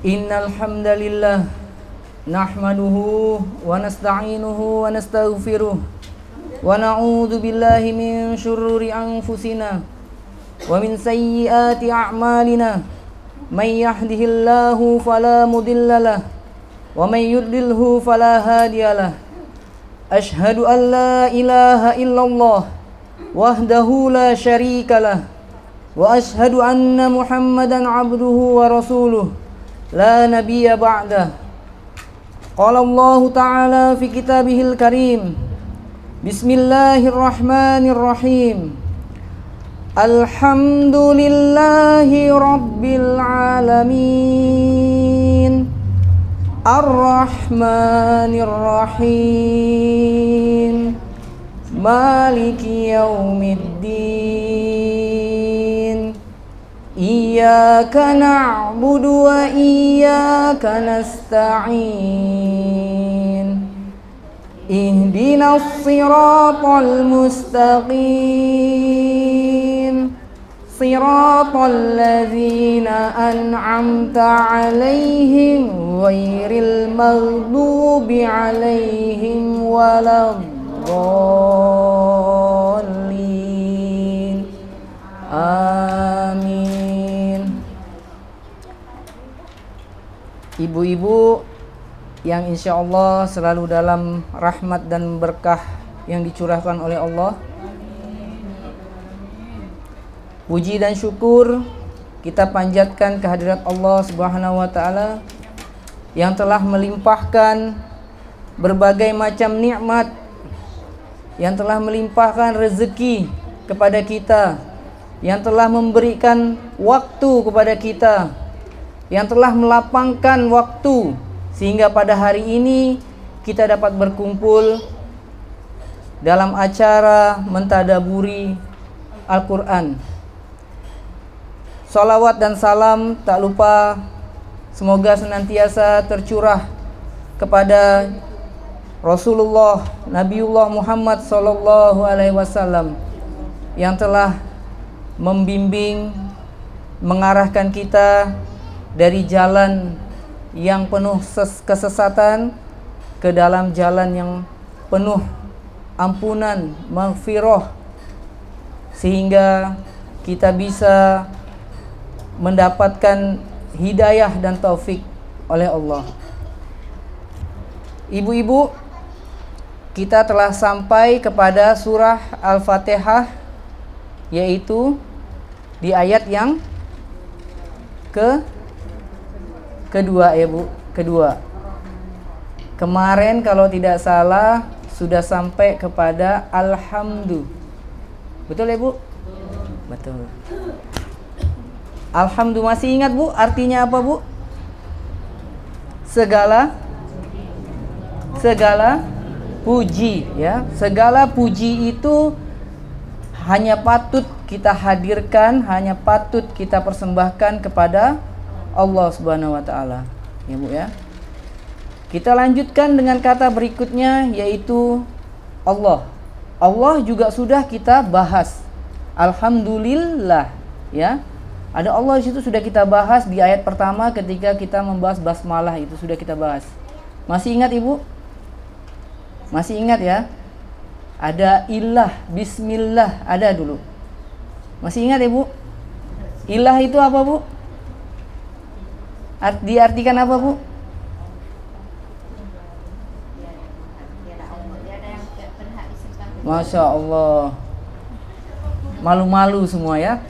Innal hamdalillah nahmaduhu wa nasta'inuhu wa nastaghfiruh wa na'udzu billahi min syururi anfusina wa min sayyiati a'malina may yahdihillahu fala mudhillalah wa may yudlilhu fala hadiyalah. Ashhadu an la ilaha illallah wahdahu la syarikalah wa ashhadu anna Muhammadan abduhu wa rasuluh la nabiyya ba'dah. Qala Allah Ta'ala fi kitabihil karim. Bismillahirrahmanirrahim. Alhamdulillahi rabbil alamin. Ar-Rahmanir Rahim. Maliki yaumiddin. Iyyaka na'budu wa iyyaka nasta'in. Ihdinas siratal mustaqim. Siratal ladzina an'amta 'alaihim ghairil maghdubi 'alaihim waladdallin. Amin. Ibu-ibu yang insya Allah selalu dalam rahmat dan berkah yang dicurahkan oleh Allah, puji dan syukur kita panjatkan kehadirat Allah Subhanahu wa Ta'ala yang telah melimpahkan berbagai macam nikmat, yang telah melimpahkan rezeki kepada kita, yang telah memberikan waktu kepada kita, yang telah melapangkan waktu sehingga pada hari ini kita dapat berkumpul dalam acara mentadaburi Al-Quran. Salawat dan salam tak lupa semoga senantiasa tercurah kepada Rasulullah Nabiullah Muhammad sallallahu alaihi wasallam yang telah membimbing, mengarahkan kita dari jalan yang penuh kesesatan ke dalam jalan yang penuh ampunan, maghfirah, sehingga kita bisa mendapatkan hidayah dan taufik oleh Allah. Ibu-ibu, kita telah sampai kepada surah Al-Fatihah, yaitu di ayat yang kedua ya Bu, kedua. Kemarin kalau tidak salah sudah sampai kepada Alhamdu. Betul ya Bu? Betul. Alhamdu, masih ingat Bu artinya apa Bu? Segala puji ya. Segala puji itu hanya patut kita hadirkan, hanya patut kita persembahkan kepada Allah Subhanahu wa Ta'ala. Ya Bu ya. Kita lanjutkan dengan kata berikutnya, yaitu Allah. Allah juga sudah kita bahas. Alhamdulillah ya. Ada Allah di situ sudah kita bahas di ayat pertama ketika kita membahas basmalah, itu sudah kita bahas. Masih ingat Ibu? Masih ingat ya? Ada ilah, bismillah, ada dulu. Masih ingat Ibu? Ilah itu apa Bu? Diartikan apa Bu? Masya Allah. Malu-malu semua ya.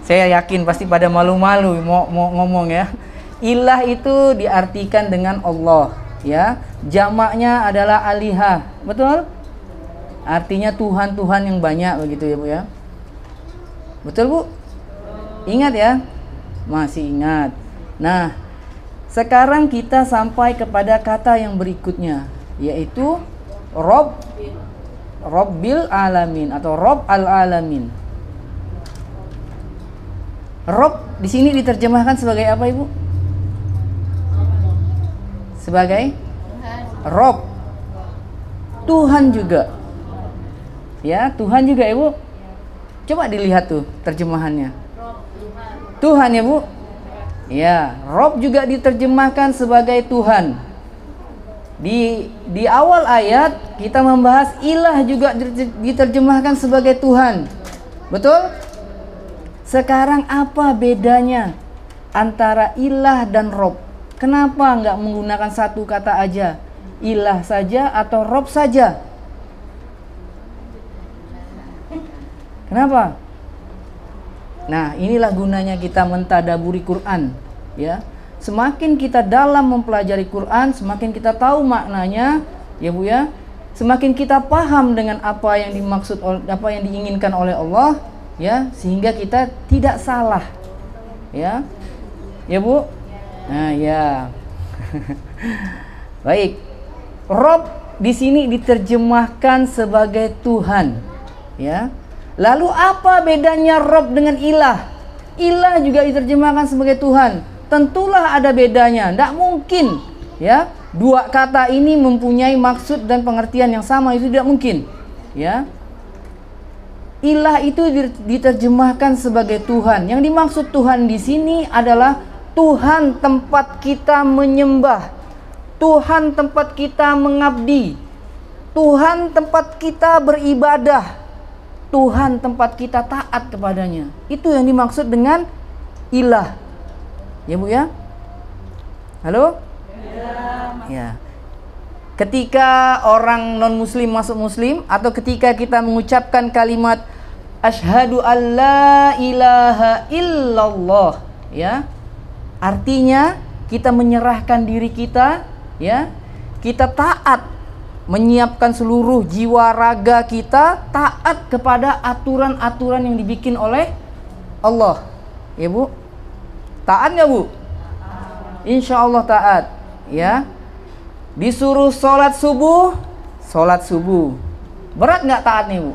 Saya yakin pasti pada malu-malu mau ngomong ya. Ilah itu diartikan dengan Allah ya. Jamaknya adalah alihah. Betul? Artinya Tuhan-Tuhan yang banyak begitu ya Bu ya. Betul Bu? Ingat ya? Masih ingat. Nah, sekarang kita sampai kepada kata yang berikutnya, yaitu Rabbil alamin atau Rabb al-alamin. Rabb di sini diterjemahkan sebagai apa Ibu? Sebagai Rabb. Tuhan juga. Ya, Tuhan juga Ibu. Coba dilihat tuh terjemahannya. Tuhan ya Bu. Ya, Rob juga diterjemahkan sebagai Tuhan. Di awal ayat kita membahas ilah juga diterjemahkan sebagai Tuhan. Betul? Sekarang apa bedanya antara ilah dan Rob? Kenapa nggak menggunakan satu kata aja? Ilah saja atau Rob saja? Kenapa? Nah, inilah gunanya kita mentadaburi Quran, ya. Semakin kita dalam mempelajari Quran, semakin kita tahu maknanya, ya Bu ya. Semakin kita paham dengan apa yang dimaksud, apa yang diinginkan oleh Allah, ya, sehingga kita tidak salah. Ya. Ya Bu? Nah, ya. Baik. Rob di sini diterjemahkan sebagai Tuhan, ya. Lalu apa bedanya Rob dengan ilah? Ilah juga diterjemahkan sebagai Tuhan. Tentulah ada bedanya. Tidak mungkin, ya, dua kata ini mempunyai maksud dan pengertian yang sama, itu tidak mungkin, ya. Ilah itu diterjemahkan sebagai Tuhan. Yang dimaksud Tuhan di sini adalah Tuhan tempat kita menyembah, Tuhan tempat kita mengabdi, Tuhan tempat kita beribadah, Tuhan tempat kita taat kepadanya. Itu yang dimaksud dengan ilah. Ya Bu ya? Halo? Ya. Ketika orang non-muslim masuk muslim, atau ketika kita mengucapkan kalimat asyhadu alla ilaha illallah, ya. Artinya kita menyerahkan diri kita, ya. Kita taat, menyiapkan seluruh jiwa raga kita taat kepada aturan-aturan yang dibikin oleh Allah. Ya Bu? Taat nggak Bu? Insya Allah taat, ya. Disuruh sholat subuh, sholat subuh. Berat nggak taat nih Bu?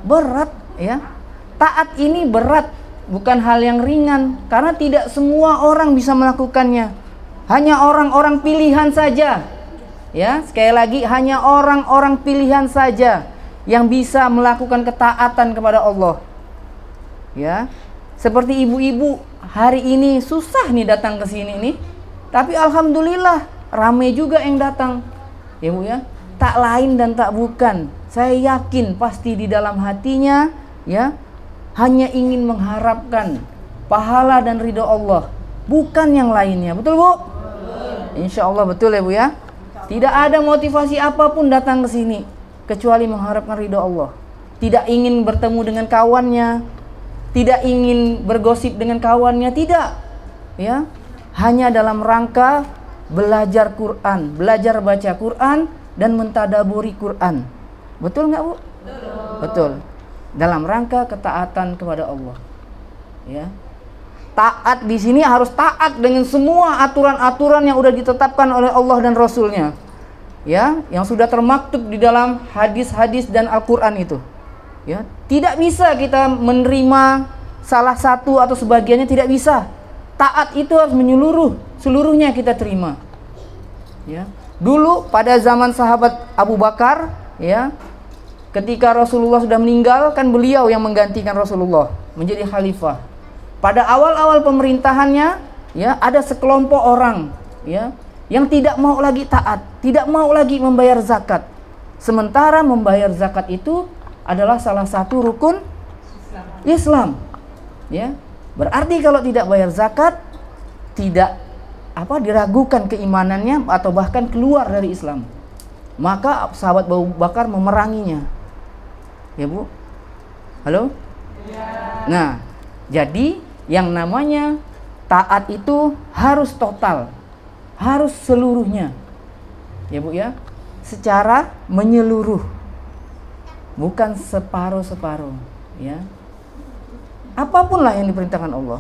Berat, ya. Taat ini berat, bukan hal yang ringan, karena tidak semua orang bisa melakukannya. Hanya orang-orang pilihan saja, ya. Sekali lagi, hanya orang-orang pilihan saja yang bisa melakukan ketaatan kepada Allah, ya. Seperti ibu-ibu hari ini susah nih datang ke sini nih, tapi alhamdulillah ramai juga yang datang, ya Bu ya. Tak lain dan tak bukan, saya yakin pasti di dalam hatinya, ya, hanya ingin mengharapkan pahala dan ridho Allah, bukan yang lainnya. Betul Bu? Insya Allah betul ya Bu ya. Tidak ada motivasi apapun datang ke sini kecuali mengharapkan ridho Allah. Tidak ingin bertemu dengan kawannya, tidak ingin bergosip dengan kawannya, tidak, ya. Hanya dalam rangka belajar Quran, belajar baca Quran dan mentadaburi Quran. Betul nggak Bu? Betul. Dalam rangka ketaatan kepada Allah, ya. Taat di sini harus taat dengan semua aturan-aturan yang sudah ditetapkan oleh Allah dan Rasulnya, ya, yang sudah termaktub di dalam hadis-hadis dan Al-Quran itu, ya. Tidak bisa kita menerima salah satu atau sebagiannya, tidak bisa. Taat itu harus menyeluruh, seluruhnya kita terima, ya. Dulu pada zaman sahabat Abu Bakar, ya, ketika Rasulullah sudah meninggal, kan beliau yang menggantikan Rasulullah menjadi khalifah. Pada awal-awal pemerintahannya, ya, ada sekelompok orang, ya, yang tidak mau lagi taat, tidak mau lagi membayar zakat. Sementara membayar zakat itu adalah salah satu rukun Islam, ya. Berarti kalau tidak bayar zakat, tidak diragukan keimanannya atau bahkan keluar dari Islam. Maka sahabat Abu Bakar memeranginya. Ya Bu? Halo? Ya. Nah, jadi yang namanya taat itu harus total, harus seluruhnya. Ya Bu ya? Secara menyeluruh. Bukan separuh-separuh, ya. Apapun lah yang diperintahkan Allah.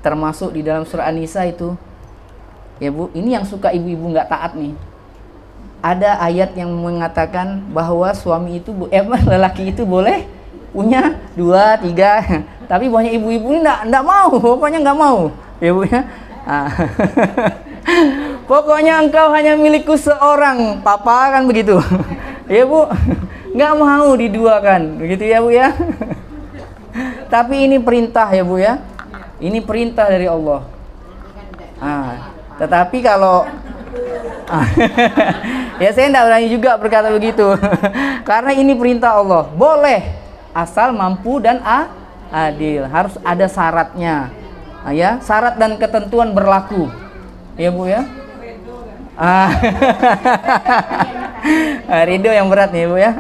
Termasuk di dalam surah An-Nisa itu, ya Bu, ini yang suka ibu-ibu nggak taat nih. Ada ayat yang mengatakan bahwa suami itu, lelaki itu boleh punya 2, 3. Tapi banyak ibu-ibu ini nggak mau, pokoknya nggak mau, ya Bu ya. Pokoknya engkau hanya milikku seorang, papa kan begitu, ya Bu, nggak mau diduakan, begitu ya Bu ya. Tapi ini perintah ya Bu ya. Ini perintah dari Allah. Tetapi kalau ya saya tidak berani juga berkata begitu. Karena ini perintah Allah. Boleh asal mampu dan adil. Harus ada syaratnya. Ya, syarat dan ketentuan berlaku. Ya Bu ya. Ridho yang berat nih Bu ya.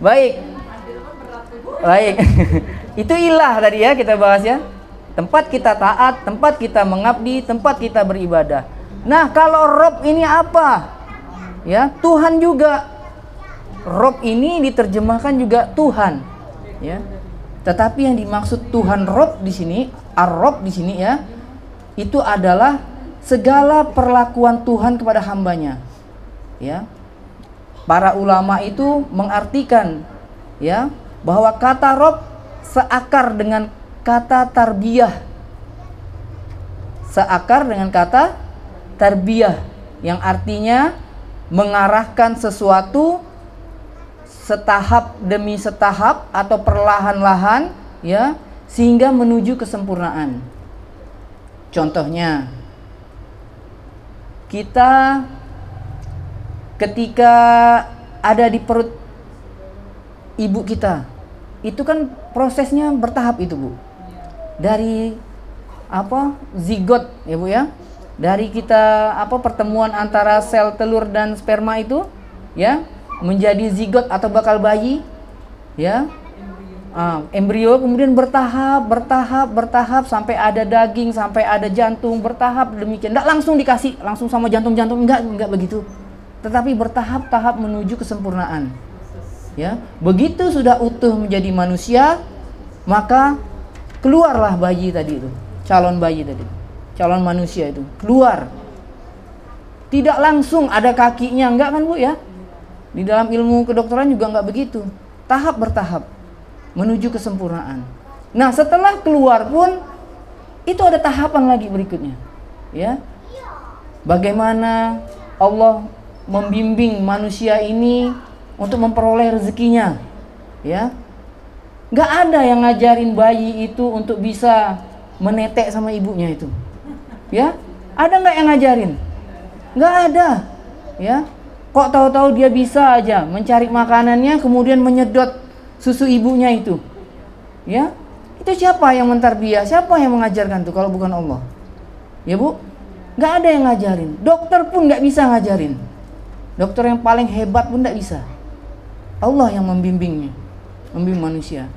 Baik. Itu ilah tadi ya kita bahas ya. Tempat kita taat, tempat kita mengabdi, tempat kita beribadah. Nah, kalau Rob ini apa? Ya, Tuhan juga. Rob ini diterjemahkan juga Tuhan. Ya. Tetapi yang dimaksud Tuhan Rob di sini, Ar-Rob di sini ya, itu adalah segala perlakuan Tuhan kepada hambanya. Ya. Para ulama itu mengartikan ya bahwa kata Rob seakar dengan kata tarbiyah. Seakar dengan kata tarbiyah yang artinya mengarahkan sesuatu setahap demi setahap atau perlahan-lahan ya sehingga menuju kesempurnaan. Contohnya kita ketika ada di perut ibu kita, itu kan prosesnya bertahap itu Bu. Dari zigot ya Bu ya. Dari kita pertemuan antara sel telur dan sperma itu ya menjadi zigot atau bakal bayi ya. Embrio kemudian bertahap sampai ada daging, sampai ada jantung, bertahap demikian. Enggak langsung dikasih langsung sama jantung-jantung, enggak begitu. Tetapi bertahap-tahap menuju kesempurnaan. Ya, begitu sudah utuh menjadi manusia, maka keluarlah bayi tadi itu, calon bayi tadi, calon manusia itu keluar. Tidak langsung ada kakinya, enggak kan Bu ya? Di dalam ilmu kedokteran juga enggak begitu, tahap bertahap menuju kesempurnaan. Nah, setelah keluar pun itu ada tahapan lagi berikutnya, ya. Bagaimana Allah membimbing manusia ini untuk memperoleh rezekinya, ya. Nggak ada yang ngajarin bayi itu untuk bisa menetek sama ibunya itu, ya. Ada nggak yang ngajarin? Nggak ada, ya. Kok tahu-tahu dia bisa aja mencari makanannya kemudian menyedot susu ibunya itu, ya. Itu siapa yang mentarbiyah? Siapa yang mengajarkan tuh kalau bukan Allah, ya Bu? Nggak ada yang ngajarin. Dokter pun nggak bisa ngajarin. Dokter yang paling hebat pun nggak bisa. Allah yang membimbingnya, membimbing manusia.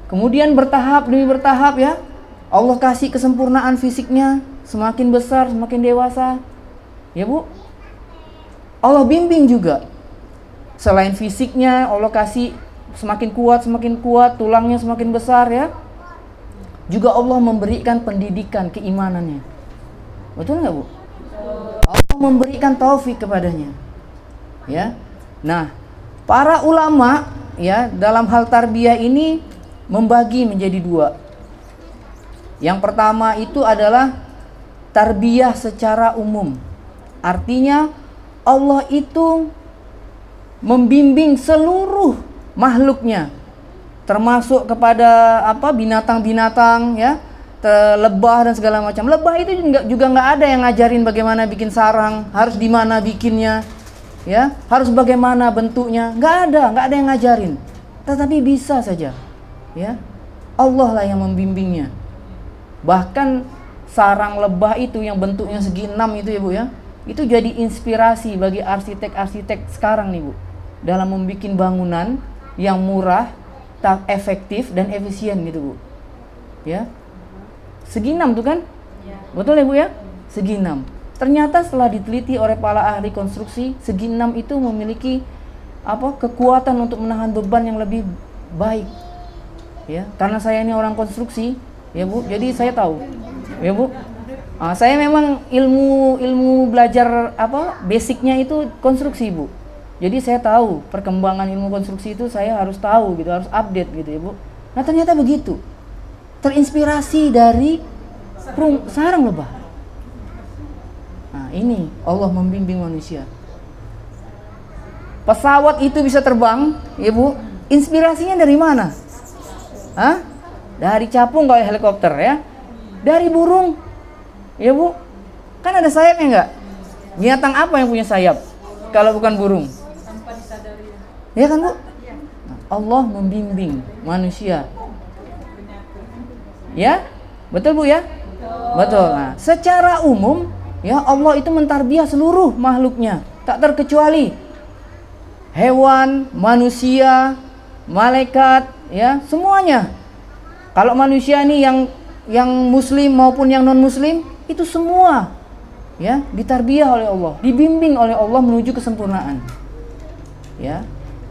Kemudian bertahap demi bertahap ya, Allah kasih kesempurnaan fisiknya, semakin besar, semakin dewasa, ya Bu. Allah bimbing juga. Selain fisiknya, Allah kasih semakin kuat, tulangnya semakin besar ya. Juga Allah memberikan pendidikan keimanannya. Betul nggak Bu? Allah memberikan taufik kepadanya, ya. Nah, para ulama ya dalam hal tarbiyah ini membagi menjadi dua. Yang pertama itu adalah tarbiyah secara umum. Artinya Allah itu membimbing seluruh makhluknya, termasuk kepada binatang-binatang ya, lebah dan segala macam. Lebah itu juga nggak ada yang ngajarin bagaimana bikin sarang, harus di mana bikinnya. Ya, harus bagaimana bentuknya, nggak ada yang ngajarin. Tetapi bisa saja, ya. Allah lah yang membimbingnya. Bahkan sarang lebah itu yang bentuknya segi 6 itu ya Bu ya, itu jadi inspirasi bagi arsitek-arsitek sekarang nih Bu, dalam membuat bangunan yang murah, efektif dan efisien gitu Bu. Ya, segi 6 tuh kan, betul ya Bu ya, segi 6. Ternyata setelah diteliti oleh para ahli konstruksi, segi 6 itu memiliki kekuatan untuk menahan beban yang lebih baik. Ya, karena saya ini orang konstruksi, ya Bu, jadi saya tahu. Ya Bu. Saya memang ilmu belajar basicnya itu konstruksi Bu. Jadi saya tahu perkembangan ilmu konstruksi itu saya harus tahu gitu, harus update gitu ya Bu. Nah, ternyata begitu. Terinspirasi dari sarang lebah. Nah, ini Allah membimbing manusia. Pesawat itu bisa terbang, ya Bu. Inspirasinya dari mana? Dari capung kalau helikopter ya. Dari burung. Ya Bu, kan ada sayapnya enggak? Binatang apa yang punya sayap kalau bukan burung? Tanpa disadari. Ya kan Bu? Allah membimbing manusia. Ya? Betul Bu ya? Betul. Nah, secara umum ya Allah itu mentarbiah seluruh makhluknya, tak terkecuali hewan, manusia, malaikat, ya, semuanya. Kalau manusia ini yang muslim maupun yang non muslim itu semua ya ditarbiah oleh Allah, dibimbing oleh Allah menuju kesempurnaan. Ya.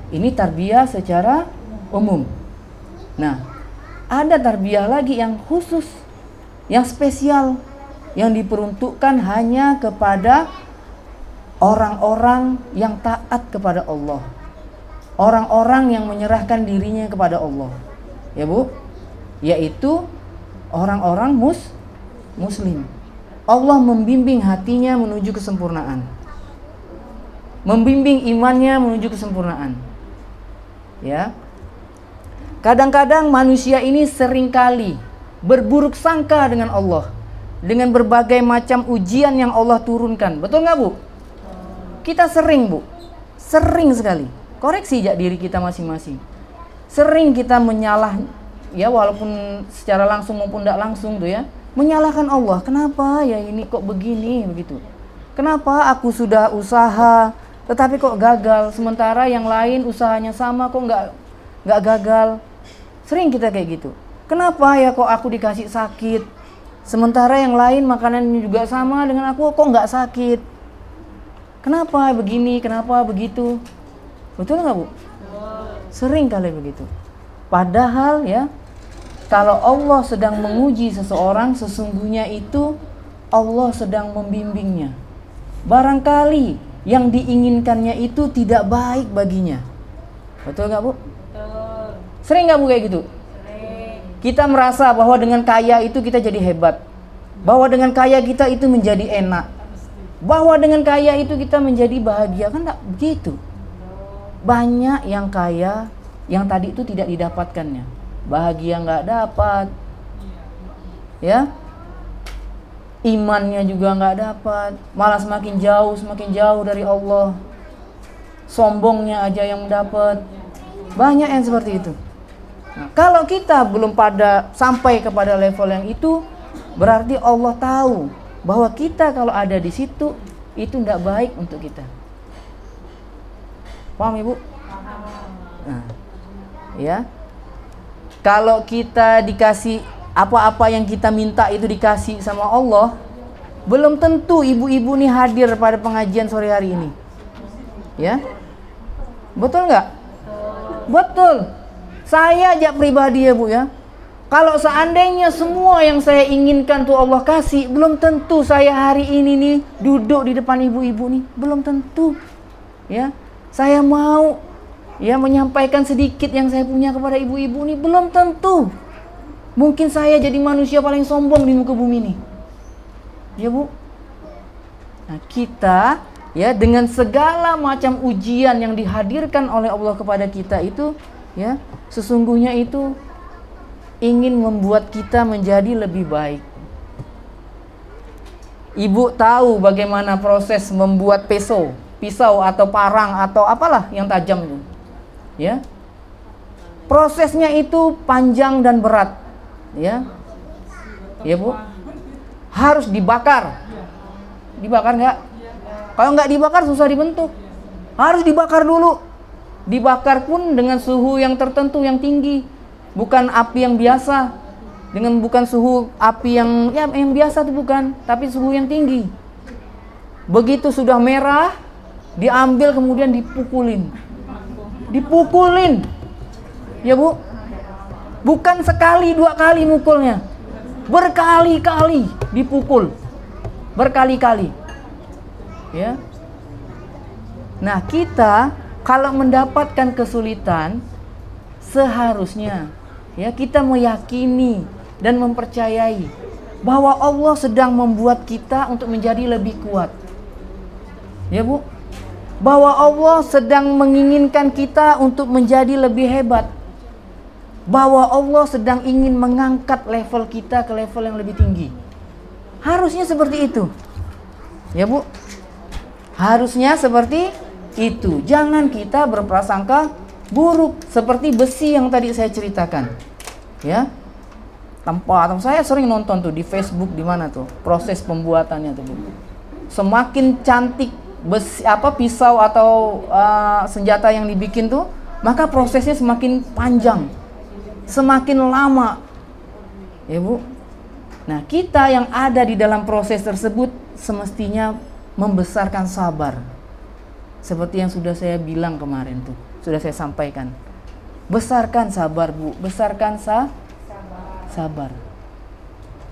Ini tarbiyah secara umum. Nah, ada tarbiyah lagi yang khusus, yang spesial, yang diperuntukkan hanya kepada orang-orang yang taat kepada Allah, orang-orang yang menyerahkan dirinya kepada Allah, ya Bu, yaitu orang-orang muslim. Allah membimbing hatinya menuju kesempurnaan, membimbing imannya menuju kesempurnaan. Ya, kadang-kadang manusia ini seringkali berburuk sangka dengan Allah, dengan berbagai macam ujian yang Allah turunkan. Betul nggak Bu? Kita sering Bu, sering sekali. Koreksi diri kita masing-masing. Sering kita menyalah, ya walaupun secara langsung maupun tidak langsung tuh ya, menyalahkan Allah. Kenapa ya ini kok begini begitu? Kenapa aku sudah usaha tetapi kok gagal, sementara yang lain usahanya sama kok nggak gagal? Sering kita kayak gitu. Kenapa ya kok aku dikasih sakit, sementara yang lain makanannya juga sama dengan aku kok nggak sakit? Kenapa begini, kenapa begitu? Betul nggak Bu? Sering kali begitu. Padahal ya, kalau Allah sedang menguji seseorang, sesungguhnya itu Allah sedang membimbingnya. Barangkali yang diinginkannya itu tidak baik baginya. Betul nggak Bu? Betul. Sering nggak Bu kayak gitu? Sering. Kita merasa bahwa dengan kaya itu kita jadi hebat, bahwa dengan kaya kita itu menjadi enak, bahwa dengan kaya itu kita menjadi bahagia. Kan nggak begitu. Banyak yang kaya yang tadi itu tidak didapatkannya, bahagia nggak dapat, ya, imannya juga nggak dapat, malah semakin jauh dari Allah, sombongnya aja yang dapat. Banyak yang seperti itu. Nah, kalau kita belum sampai kepada level yang itu, berarti Allah tahu bahwa kita kalau ada di situ itu tidak baik untuk kita. Paham Ibu? Nah, ya. Kalau kita dikasih apa-apa yang kita minta itu dikasih sama Allah, belum tentu ibu-ibu nih hadir pada pengajian sore hari ini. Ya? Betul nggak? Betul. Saya aja pribadi ya Bu ya. Kalau seandainya semua yang saya inginkan tuh Allah kasih, belum tentu saya hari ini nih duduk di depan ibu-ibu nih, belum tentu. Ya. Saya mau ya menyampaikan sedikit yang saya punya kepada ibu-ibu nih, belum tentu. Mungkin saya jadi manusia paling sombong di muka bumi nih. Ya Bu. Nah, kita ya dengan segala macam ujian yang dihadirkan oleh Allah kepada kita itu ya, sesungguhnya itu ingin membuat kita menjadi lebih baik. Ibu tahu bagaimana proses membuat pisau atau parang atau apalah yang tajam itu. Ya. Prosesnya itu panjang dan berat. Ya. Ya Bu. Harus dibakar. Dibakar nggak? Kalau nggak dibakar susah dibentuk. Harus dibakar dulu. Dibakar pun dengan suhu yang tertentu yang tinggi. Bukan api yang biasa. Bukan suhu api yang biasa itu bukan, tapi suhu yang tinggi. Begitu sudah merah, diambil kemudian dipukulin. Ya Bu. Bukan sekali dua kali mukulnya, berkali-kali dipukul, berkali-kali. Ya. Nah, kita kalau mendapatkan kesulitan, seharusnya ya kita meyakini dan mempercayai bahwa Allah sedang membuat kita untuk menjadi lebih kuat. Ya Bu. Bahwa Allah sedang menginginkan kita untuk menjadi lebih hebat. bahwa Allah sedang ingin mengangkat level kita ke level yang lebih tinggi. Harusnya seperti itu. Ya Bu, harusnya seperti itu. Jangan kita berprasangka buruk seperti besi yang tadi saya ceritakan. Ya, atau saya sering nonton tuh di Facebook, di mana tuh proses pembuatannya tuh Bu. Semakin cantik besi pisau atau senjata yang dibikin tuh, maka prosesnya semakin panjang, semakin lama. Ya Bu. Nah, kita yang ada di dalam proses tersebut semestinya membesarkan sabar. Seperti yang sudah saya bilang kemarin tuh, sudah saya sampaikan. Besarkan sabar, Bu. Besarkan sabar.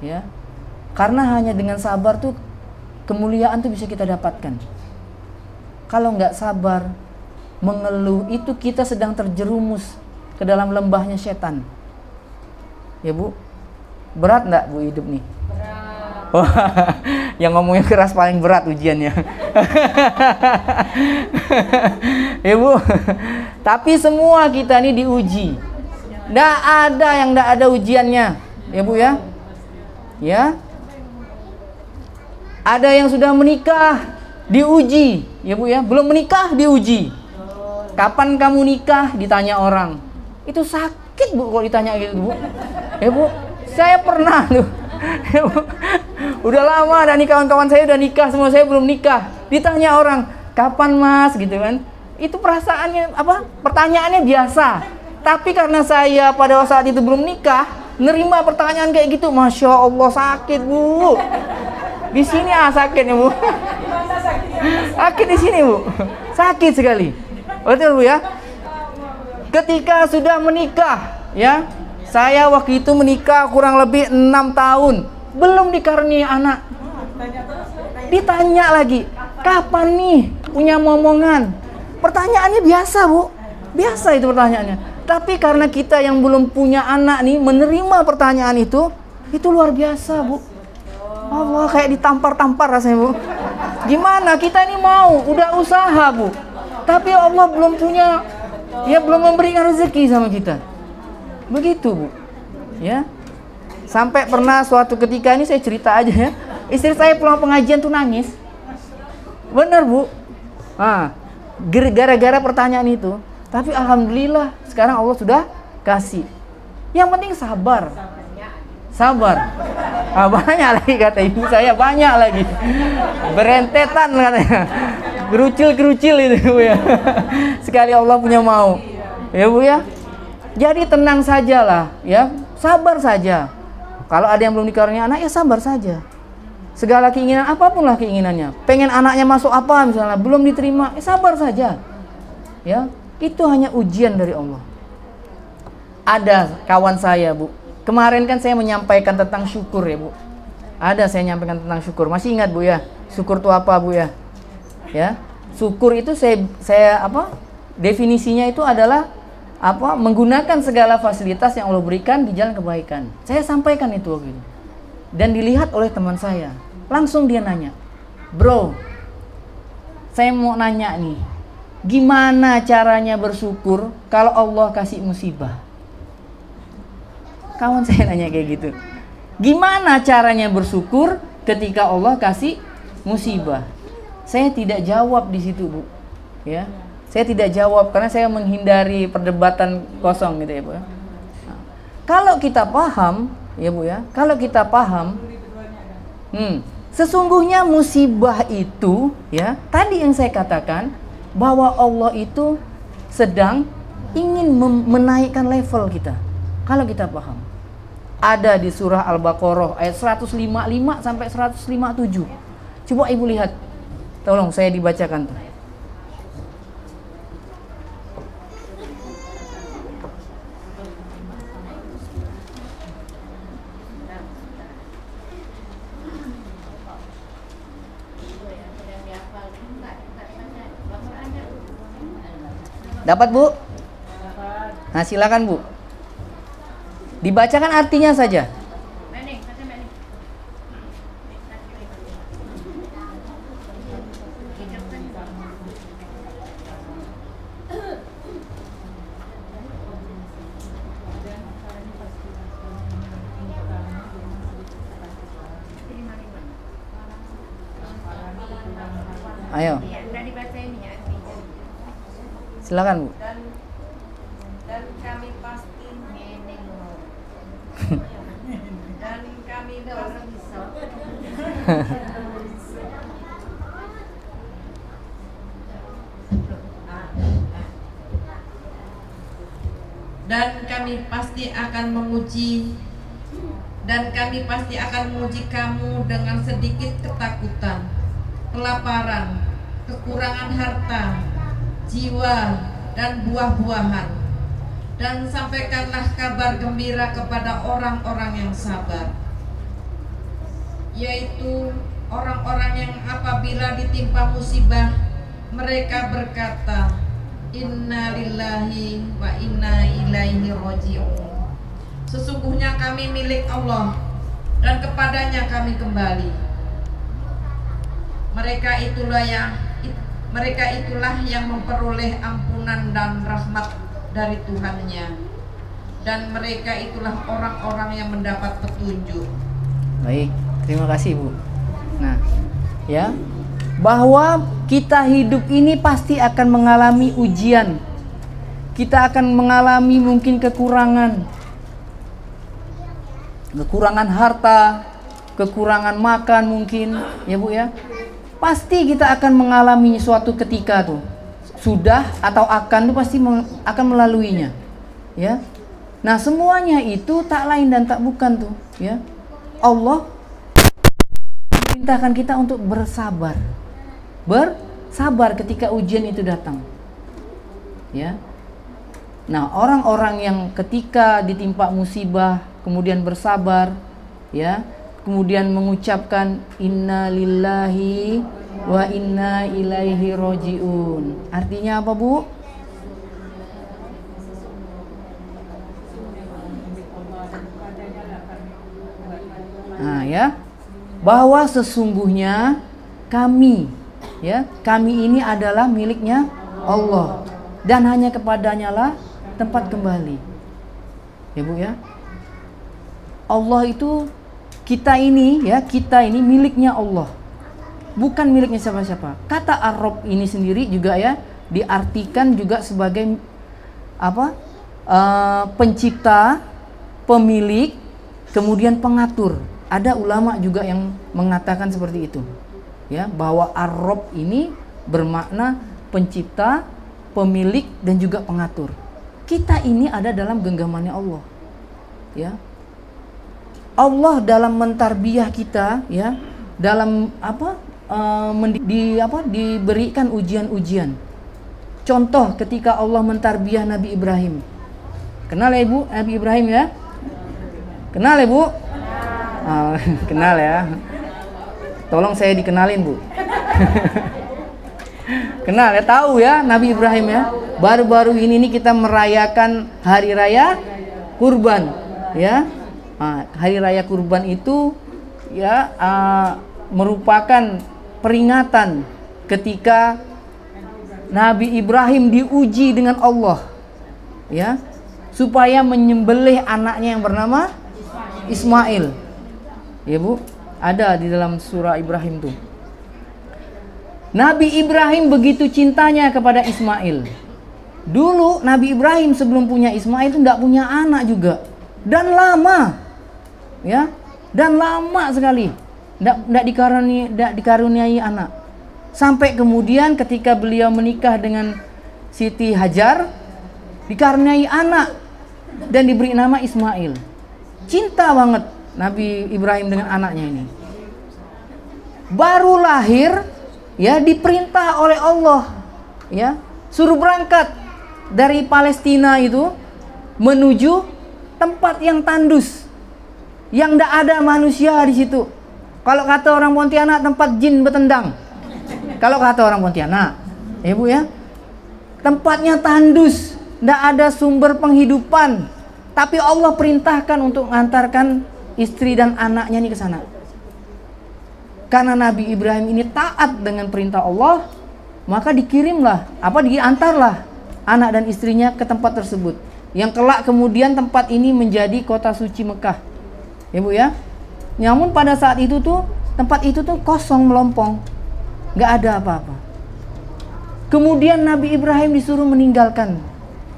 Ya. Karena hanya dengan sabar tuh kemuliaan tuh bisa kita dapatkan. Kalau nggak sabar, mengeluh, itu kita sedang terjerumus ke dalam lembahnya setan. Ya Bu. Berat nggak Bu hidup nih? Berat. Wah, yang ngomongnya keras paling berat ujiannya. Ya Bu. Tapi semua kita ini diuji. Nggak ada yang nggak ada ujiannya. Ya Bu ya. Ya. Ada yang sudah menikah, diuji. Ya Bu ya. Belum menikah, diuji. Kapan kamu nikah? Ditanya orang. Itu sakit Bu kalau ditanya gitu Bu. Ya Bu. Saya pernah tuh. Udah lama dan nih kawan-kawan saya udah nikah, semua saya belum nikah. Ditanya orang, "Kapan Mas?" gitu kan. Itu perasaannya pertanyaannya biasa. Tapi karena saya pada saat itu belum nikah, nerima pertanyaan kayak gitu, Masya Allah sakit Bu. Di sini sakitnya Bu. Sakit di sini Bu. Sakit sekali. Betul Bu ya. Ketika sudah menikah, ya. Saya waktu itu menikah kurang lebih 6 tahun, belum dikaruniai anak. Ditanya lagi, kapan nih punya momongan? Pertanyaannya biasa Bu, biasa itu pertanyaannya. Tapi karena kita yang belum punya anak nih, menerima pertanyaan itu luar biasa Bu. Allah, kayak ditampar-tampar rasanya Bu. Gimana kita ini mau, udah usaha Bu, tapi Allah belum punya, ya belum memberikan rezeki sama kita. Begitu Bu, ya. Sampai pernah suatu ketika, ini saya cerita aja ya, istri saya pulang pengajian tuh nangis. Bener Bu. Gara-gara pertanyaan itu. Tapi alhamdulillah sekarang Allah sudah kasih. Yang penting sabar. Sabar. Banyak lagi kata ibu saya, banyak lagi. Berentetan katanya. Kerucil-kerucil itu Bu ya. Sekali Allah punya mau. Ya Bu ya. Jadi tenang sajalah, ya, sabar saja. Kalau ada yang belum dikaruniai anak, ya sabar saja. Segala keinginan, apapun lah keinginannya. Pengen anaknya masuk apa misalnya, belum diterima, ya sabar saja. Ya, itu hanya ujian dari Allah. Ada kawan saya Bu, kemarin kan saya menyampaikan tentang syukur ya Bu. Ada saya nyampaikan tentang syukur. Masih ingat Bu ya? Syukur itu apa Bu ya? Ya, syukur itu saya definisinya itu adalah menggunakan segala fasilitas yang Allah berikan di jalan kebaikan. Saya sampaikan itu waktu itu. Dan dilihat oleh teman saya. Langsung dia nanya, "Bro, saya mau nanya nih, gimana caranya bersyukur kalau Allah kasih musibah?" Kawan saya nanya kayak gitu. Gimana caranya bersyukur ketika Allah kasih musibah? Saya tidak jawab di situ Bu. Ya. Saya tidak jawab karena saya menghindari perdebatan kosong gitu ya Bu. Nah, kalau kita paham ya Bu ya, kalau kita paham, sesungguhnya musibah itu ya, tadi yang saya katakan bahwa Allah itu sedang ingin menaikkan level kita. Kalau kita paham. Ada di surah Al-Baqarah ayat 155 sampai 157. Coba Ibu lihat. Tolong saya dibacakan tuh. Dapat Bu? Nah silakan Bu. Dibacakan artinya saja. Ayo. Iya, udah dibaca ini ya. Silakan, Bu. Dan kami pasti dan kami pasti akan menguji kamu dengan sedikit ketakutan, kelaparan, kekurangan harta, jiwa, dan buah-buahan. Dan sampaikanlah kabar gembira kepada orang-orang yang sabar, yaitu orang-orang yang apabila ditimpa musibah mereka berkata, Inna lillahi wa inna ilaihi raji'un. Sesungguhnya kami milik Allah dan kepadanya kami kembali. Mereka itulah yang memperoleh ampunan dan rahmat dari Tuhannya, dan mereka itulah orang-orang yang mendapat petunjuk. Baik, terima kasih, Bu. Nah, ya, bahwa kita hidup ini pasti akan mengalami ujian. Kita akan mengalami mungkin kekurangan harta, kekurangan makan mungkin, ya Bu ya. Pasti kita akan mengalami suatu ketika tuh. Sudah atau akan tuh pasti akan melaluinya. Ya. Nah, semuanya itu tak lain dan tak bukan tuh, ya. Allah memerintahkan kita untuk bersabar. Bersabar ketika ujian itu datang. Ya. Nah, orang-orang yang ketika ditimpa musibah kemudian bersabar, ya, kemudian mengucapkan inna lillahi wa inna ilaihi roji'un. Artinya apa, Bu? Nah, ya, bahwa sesungguhnya kami, ya, kami ini adalah miliknya Allah dan hanya kepadanya lah tempat kembali. Ya, Bu ya. Allah itu kita ini miliknya Allah, bukan miliknya siapa-siapa. Kata Ar-Rabb ini sendiri juga ya diartikan juga sebagai apa? Pencipta, pemilik, kemudian pengatur. Ada ulama juga yang mengatakan seperti itu, ya, bahwa Ar-Rabb ini bermakna pencipta, pemilik, dan juga pengatur. Kita ini ada dalam genggamannya Allah, ya. Allah dalam mentarbiyah kita, ya, dalam diberikan ujian-ujian. Contoh ketika Allah mentarbiyah Nabi Ibrahim. Kenal ya Ibu Nabi Ibrahim ya? Kenal ya Bu? Kenal ya. Tolong saya dikenalin Bu. Kenal ya, tahu ya Nabi Ibrahim ya. Baru-baru ini nih kita merayakan hari raya Kurban, ya. Hari raya Kurban itu ya merupakan peringatan ketika Nabi Ibrahim diuji dengan Allah, ya, supaya menyembelih anaknya yang bernama Ismail. Ya Bu, ada di dalam surah Ibrahim tuh. Nabi Ibrahim begitu cintanya kepada Ismail. Dulu Nabi Ibrahim sebelum punya Ismail itu tidak punya anak juga, dan lama. Ya, dan lama sekali tidak dikaruniai anak, sampai kemudian ketika beliau menikah dengan Siti Hajar dikaruniai anak dan diberi nama Ismail. Cinta banget Nabi Ibrahim dengan anaknya ini. Baru lahir, ya, diperintah oleh Allah, ya, suruh berangkat dari Palestina itu menuju tempat yang tandus, yang tidak ada manusia di situ. Kalau kata orang Pontianak, tempat jin bertendang. Kalau kata orang Pontianak, ya Bu ya, tempatnya tandus, tidak ada sumber penghidupan. Tapi Allah perintahkan untuk mengantarkan istri dan anaknya ini ke sana. Karena Nabi Ibrahim ini taat dengan perintah Allah, maka diantarlah anak dan istrinya ke tempat tersebut. Yang kelak kemudian tempat ini menjadi kota suci Mekah. Ya Bu ya. Namun pada saat itu tuh tempat itu tuh kosong melompong, nggak ada apa-apa. Kemudian Nabi Ibrahim disuruh meninggalkan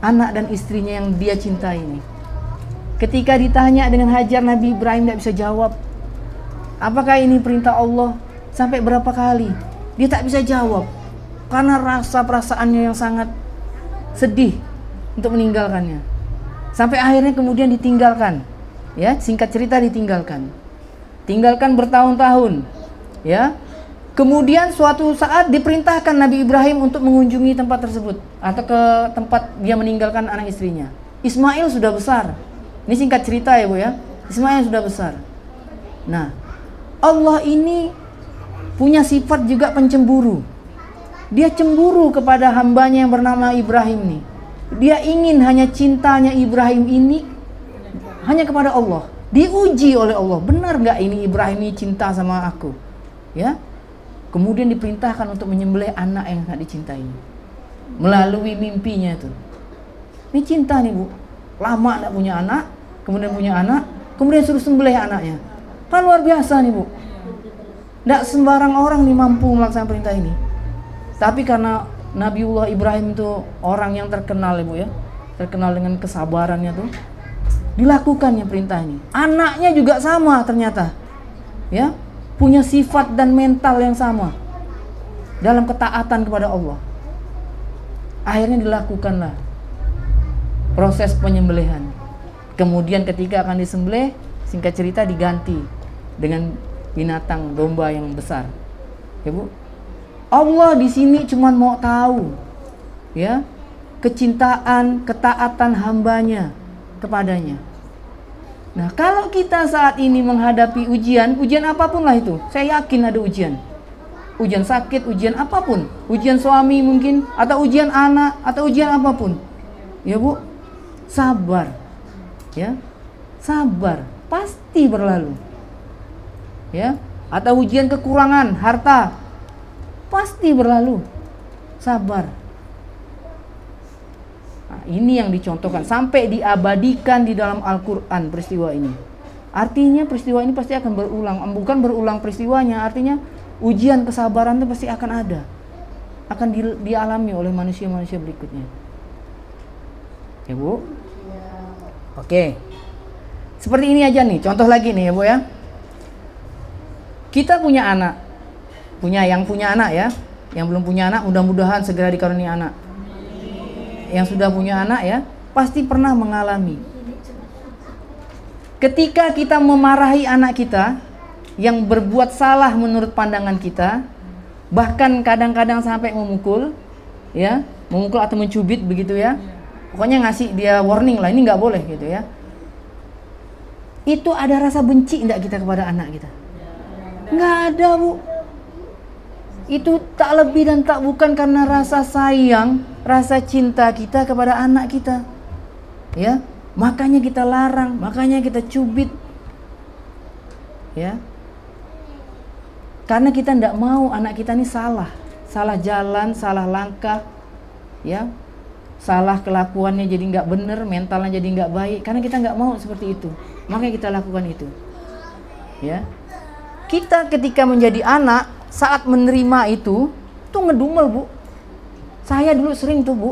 anak dan istrinya yang dia cintai ini. Ketika ditanya dengan Hajar, Nabi Ibrahim tidak bisa jawab. Apakah ini perintah Allah? Sampai berapa kali dia tak bisa jawab karena rasa perasaannya yang sangat sedih untuk meninggalkannya. Sampai akhirnya kemudian ditinggalkan. Ya, singkat cerita ditinggalkan. Tinggalkan bertahun-tahun. Ya. Kemudian suatu saat diperintahkan Nabi Ibrahim untuk mengunjungi tempat tersebut atau ke tempat dia meninggalkan anak istrinya. Ismail sudah besar. Ini singkat cerita ya Bu ya. Ismail sudah besar. Nah, Allah ini punya sifat juga pencemburu. Dia cemburu kepada hambanya yang bernama Ibrahim nih. Dia ingin hanya cintanya Ibrahim ini hanya kepada Allah. Diuji oleh Allah. Benar nggak ini Ibrahim ini cinta sama aku? Ya. Kemudian diperintahkan untuk menyembelih anak yang sangat dicintai melalui mimpinya itu. Ini cinta nih Bu. Lama tidak punya anak, kemudian punya anak, kemudian suruh sembelih anaknya. Kan luar biasa nih Bu. Tidak sembarang orang nih mampu melaksanakan perintah ini. Tapi karena Nabiullah Ibrahim itu orang yang terkenal ya Bu ya, terkenal dengan kesabarannya tuh, dilakukannya perintah ini. Anaknya juga sama ternyata, ya, punya sifat dan mental yang sama dalam ketaatan kepada Allah. Akhirnya dilakukanlah proses penyembelihan. Kemudian ketika akan disembelih, singkat cerita diganti dengan binatang domba yang besar. Ya Bu, Allah di sini cuma mau tahu, ya, kecintaan, ketaatan hambanya kepadanya. Nah, kalau kita saat ini menghadapi ujian apapun lah itu, saya yakin ada ujian. Ujian sakit, ujian apapun, ujian suami mungkin, atau ujian anak, atau ujian apapun. Ya Bu, sabar. Ya, sabar, pasti berlalu. Ya, atau ujian kekurangan harta, pasti berlalu. Sabar. Nah, ini yang dicontohkan sampai diabadikan di dalam Al-Quran peristiwa ini. Artinya peristiwa ini pasti akan berulang. Bukan berulang peristiwanya, artinya ujian kesabaran itu pasti akan ada, akan dialami oleh manusia-manusia berikutnya. Ya Bu. Oke. Seperti ini aja nih, contoh lagi nih ya Bu ya. Kita punya anak, yang punya anak ya, yang belum punya anak mudah-mudahan segera dikaruniai anak. Yang sudah punya anak ya, pasti pernah mengalami ketika kita memarahi anak kita yang berbuat salah menurut pandangan kita, bahkan kadang-kadang sampai memukul, ya, memukul atau mencubit begitu ya. Pokoknya ngasih dia warning lah, ini nggak boleh gitu ya. Itu ada rasa benci enggak kita kepada anak kita? Nggak ada Bu. Itu tak lebih dan tak bukan karena rasa sayang, rasa cinta kita kepada anak kita. Ya, makanya kita larang, makanya kita cubit. Ya. Karena kita tidak mau anak kita ini salah jalan, salah langkah, ya, salah kelakuannya jadi nggak bener, mentalnya jadi nggak baik. Karena kita nggak mau seperti itu, makanya kita lakukan itu. Ya, kita ketika menjadi anak saat menerima itu tuh ngedumel Bu. Saya dulu sering tuh Bu,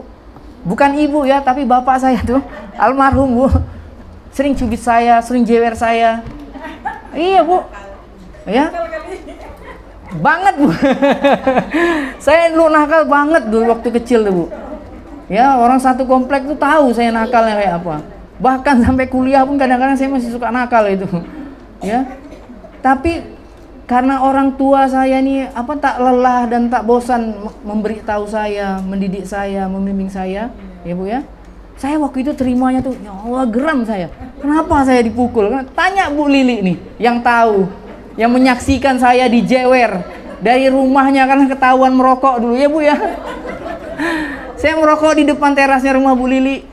bukan ibu ya, tapi bapak saya tuh almarhum Bu, sering cubit saya, sering jewer saya. Iya Bu, ya. Banget Bu. Saya dulu nakal banget dulu waktu kecil tuh Bu. Ya, orang satu komplek tuh tahu saya nakalnya kayak apa. Bahkan sampai kuliah pun kadang-kadang saya masih suka nakal itu. Ya. Tapi karena orang tua saya nih tak lelah dan tak bosan memberitahu saya, mendidik saya, membimbing saya, ya Bu ya. Saya waktu itu terimanya tuh, ya Allah, geram saya. Kenapa saya dipukul? Tanya Bu Lili nih, yang tahu, yang menyaksikan saya dijewer dari rumahnya karena ketahuan merokok dulu ya Bu ya. Saya merokok di depan terasnya rumah Bu Lili.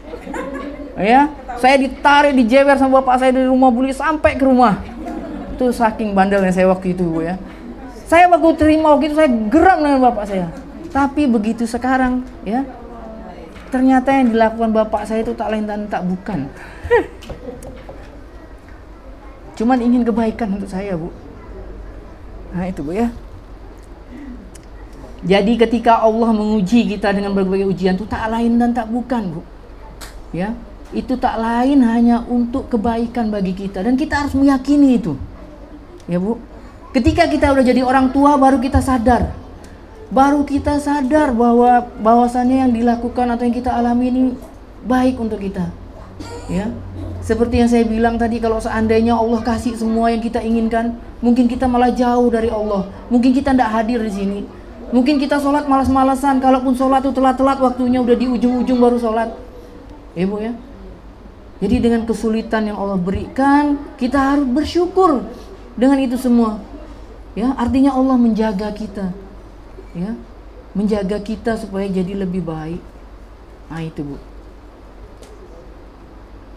Ya, saya ditarik, dijewer sama bapak saya dari rumah Bu Lili sampai ke rumah. Itu saking bandelnya saya waktu itu Bu ya. Saya waktu terima waktu itu saya geram dengan bapak saya. Tapi begitu sekarang ya, ternyata yang dilakukan bapak saya itu tak lain dan tak bukan. Cuman ingin kebaikan untuk saya Bu. Nah itu Bu ya. Jadi ketika Allah menguji kita dengan berbagai ujian itu tak lain dan tak bukan, Bu. Ya, itu tak lain hanya untuk kebaikan bagi kita dan kita harus meyakini itu. Ya, Bu. Ketika kita udah jadi orang tua baru kita sadar. Baru kita sadar bahwasannya yang dilakukan atau yang kita alami ini baik untuk kita. Ya. Seperti yang saya bilang tadi, kalau seandainya Allah kasih semua yang kita inginkan, mungkin kita malah jauh dari Allah. Mungkin kita tidak hadir di sini. Mungkin kita sholat malas-malasan. Kalaupun sholat itu telat-telat waktunya, udah di ujung-ujung baru sholat. Ya, Bu, ya. Jadi dengan kesulitan yang Allah berikan, kita harus bersyukur dengan itu semua. Ya, artinya Allah menjaga kita. Ya, menjaga kita supaya jadi lebih baik. Nah, itu, Bu.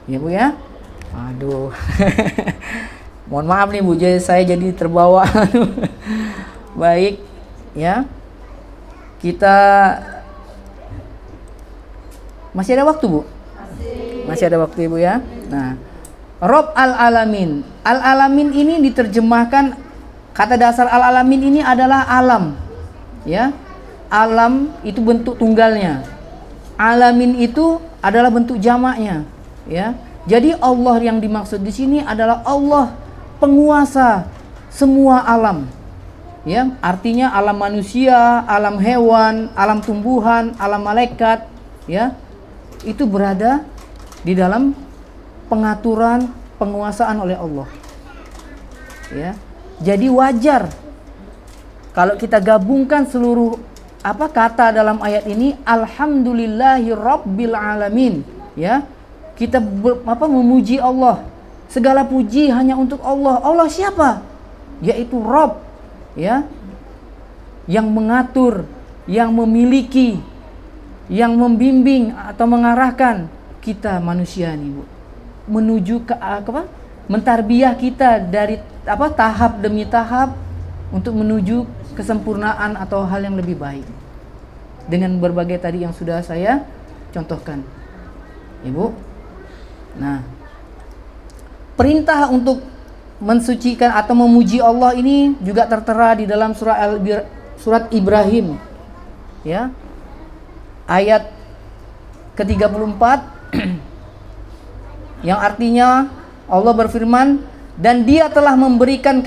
Ya, Bu, ya. Aduh. Mohon maaf nih, Bu, saya jadi terbawa. Baik, ya. Kita masih ada waktu, Bu? Masih ada waktu, Ibu, ya. Nah, Rob al-alamin. Al-alamin ini diterjemahkan, kata dasar al-alamin ini adalah alam. Ya. Alam itu bentuk tunggalnya. Alamin itu adalah bentuk jamaknya, ya. Jadi Allah yang dimaksud di sini adalah Allah penguasa semua alam. Ya, artinya alam manusia, alam hewan, alam tumbuhan, alam malaikat, ya. Itu berada di dalam pengaturan penguasaan oleh Allah. Ya. Jadi wajar kalau kita gabungkan seluruh kata dalam ayat ini, alhamdulillahi rabbil alamin, ya. Kita memuji Allah. Segala puji hanya untuk Allah. Allah siapa? Yaitu Rabb, ya. Yang mengatur, yang memiliki, yang membimbing atau mengarahkan kita manusia ini, Bu, menuju ke mentarbiyah kita dari tahap demi tahap untuk menuju kesempurnaan atau hal yang lebih baik dengan berbagai tadi yang sudah saya contohkan, Ibu. Nah, perintah untuk mensucikan atau memuji Allah ini juga tertera di dalam surat Ibrahim, ya, ayat ke-34 yang artinya Allah berfirman, dan Dia telah memberikan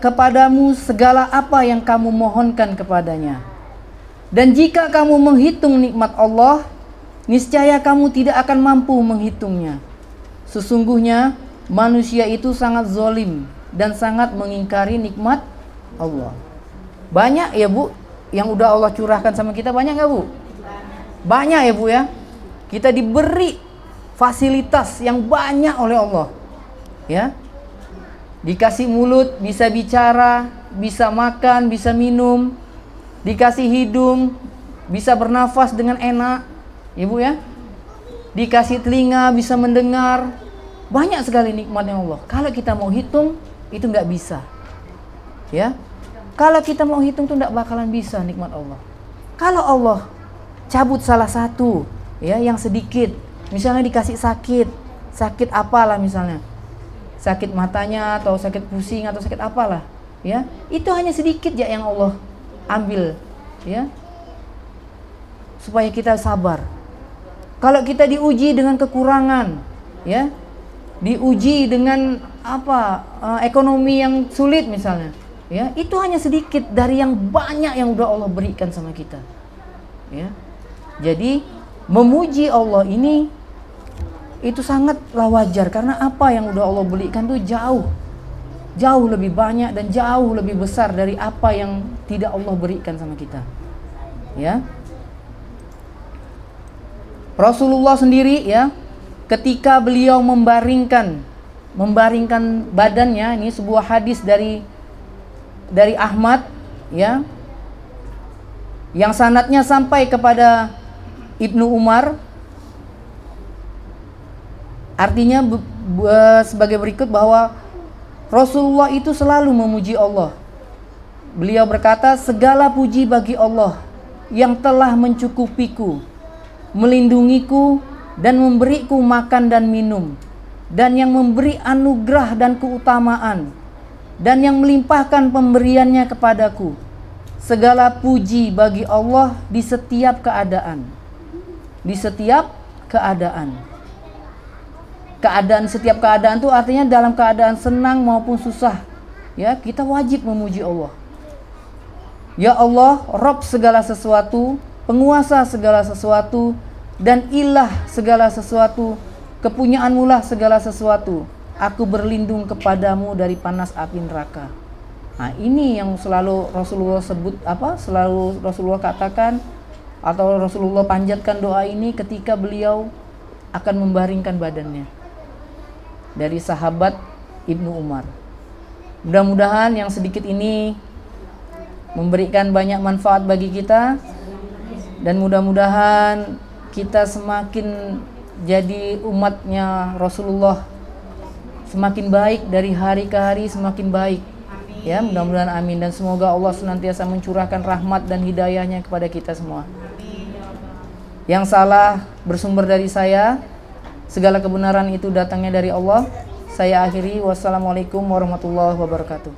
kepadamu segala apa yang kamu mohonkan kepadanya. Dan jika kamu menghitung nikmat Allah, niscaya kamu tidak akan mampu menghitungnya. Sesungguhnya manusia itu sangat zalim dan sangat mengingkari nikmat Allah. Banyak ya, Bu, yang udah Allah curahkan sama kita, banyak nggak, Bu? Banyak ya, Bu, ya. Kita diberi fasilitas yang banyak oleh Allah, ya. Dikasih mulut, bisa bicara, bisa makan, bisa minum. Dikasih hidung, bisa bernafas dengan enak, Ibu, ya. Dikasih telinga, bisa mendengar. Banyak sekali nikmatnya Allah. Kalau kita mau hitung, itu nggak bisa, ya. Kalau kita mau hitung tuh nggak bakalan bisa nikmat Allah. Kalau Allah cabut salah satu, ya, yang sedikit, misalnya dikasih sakit apalah misalnya, sakit matanya atau sakit pusing atau sakit apalah, ya, itu hanya sedikit ya yang Allah ambil, ya, supaya kita sabar. Kalau kita diuji dengan kekurangan, ya, diuji dengan ekonomi yang sulit misalnya, ya, itu hanya sedikit dari yang banyak yang udah Allah berikan sama kita, ya. Jadi memuji Allah ini itu sangatlah wajar, karena apa yang udah Allah berikan tuh jauh lebih banyak dan jauh lebih besar dari apa yang tidak Allah berikan sama kita, ya. Rasulullah sendiri, ya, ketika beliau membaringkan badannya, ini sebuah hadis dari Ahmad, ya, yang sanadnya sampai kepada Ibnu Umar. Artinya sebagai berikut, bahwa Rasulullah itu selalu memuji Allah. Beliau berkata, segala puji bagi Allah yang telah mencukupiku, melindungiku, dan memberiku makan dan minum, dan yang memberi anugerah dan keutamaan, dan yang melimpahkan pemberiannya kepadaku, segala puji bagi Allah di setiap keadaan. Di setiap keadaan. Setiap keadaan itu artinya dalam keadaan senang maupun susah. Ya, kita wajib memuji Allah. Ya Allah, Rabb segala sesuatu, penguasa segala sesuatu, dan ilah segala sesuatu, kepunyaanmu lah segala sesuatu. Aku berlindung kepadamu dari panas api neraka. Nah, ini yang selalu Rasulullah selalu Rasulullah katakan atau Rasulullah panjatkan doa ini ketika beliau akan membaringkan badannya. Dari sahabat Ibnu Umar. Mudah-mudahan yang sedikit ini memberikan banyak manfaat bagi kita, dan mudah-mudahan kita semakin jadi umatnya Rasulullah, semakin baik dari hari ke hari, semakin baik. Ya, mudah-mudahan amin, dan semoga Allah senantiasa mencurahkan rahmat dan hidayahnya kepada kita semua. Yang salah bersumber dari saya, segala kebenaran itu datangnya dari Allah. Saya akhiri, wassalamualaikum warahmatullahi wabarakatuh.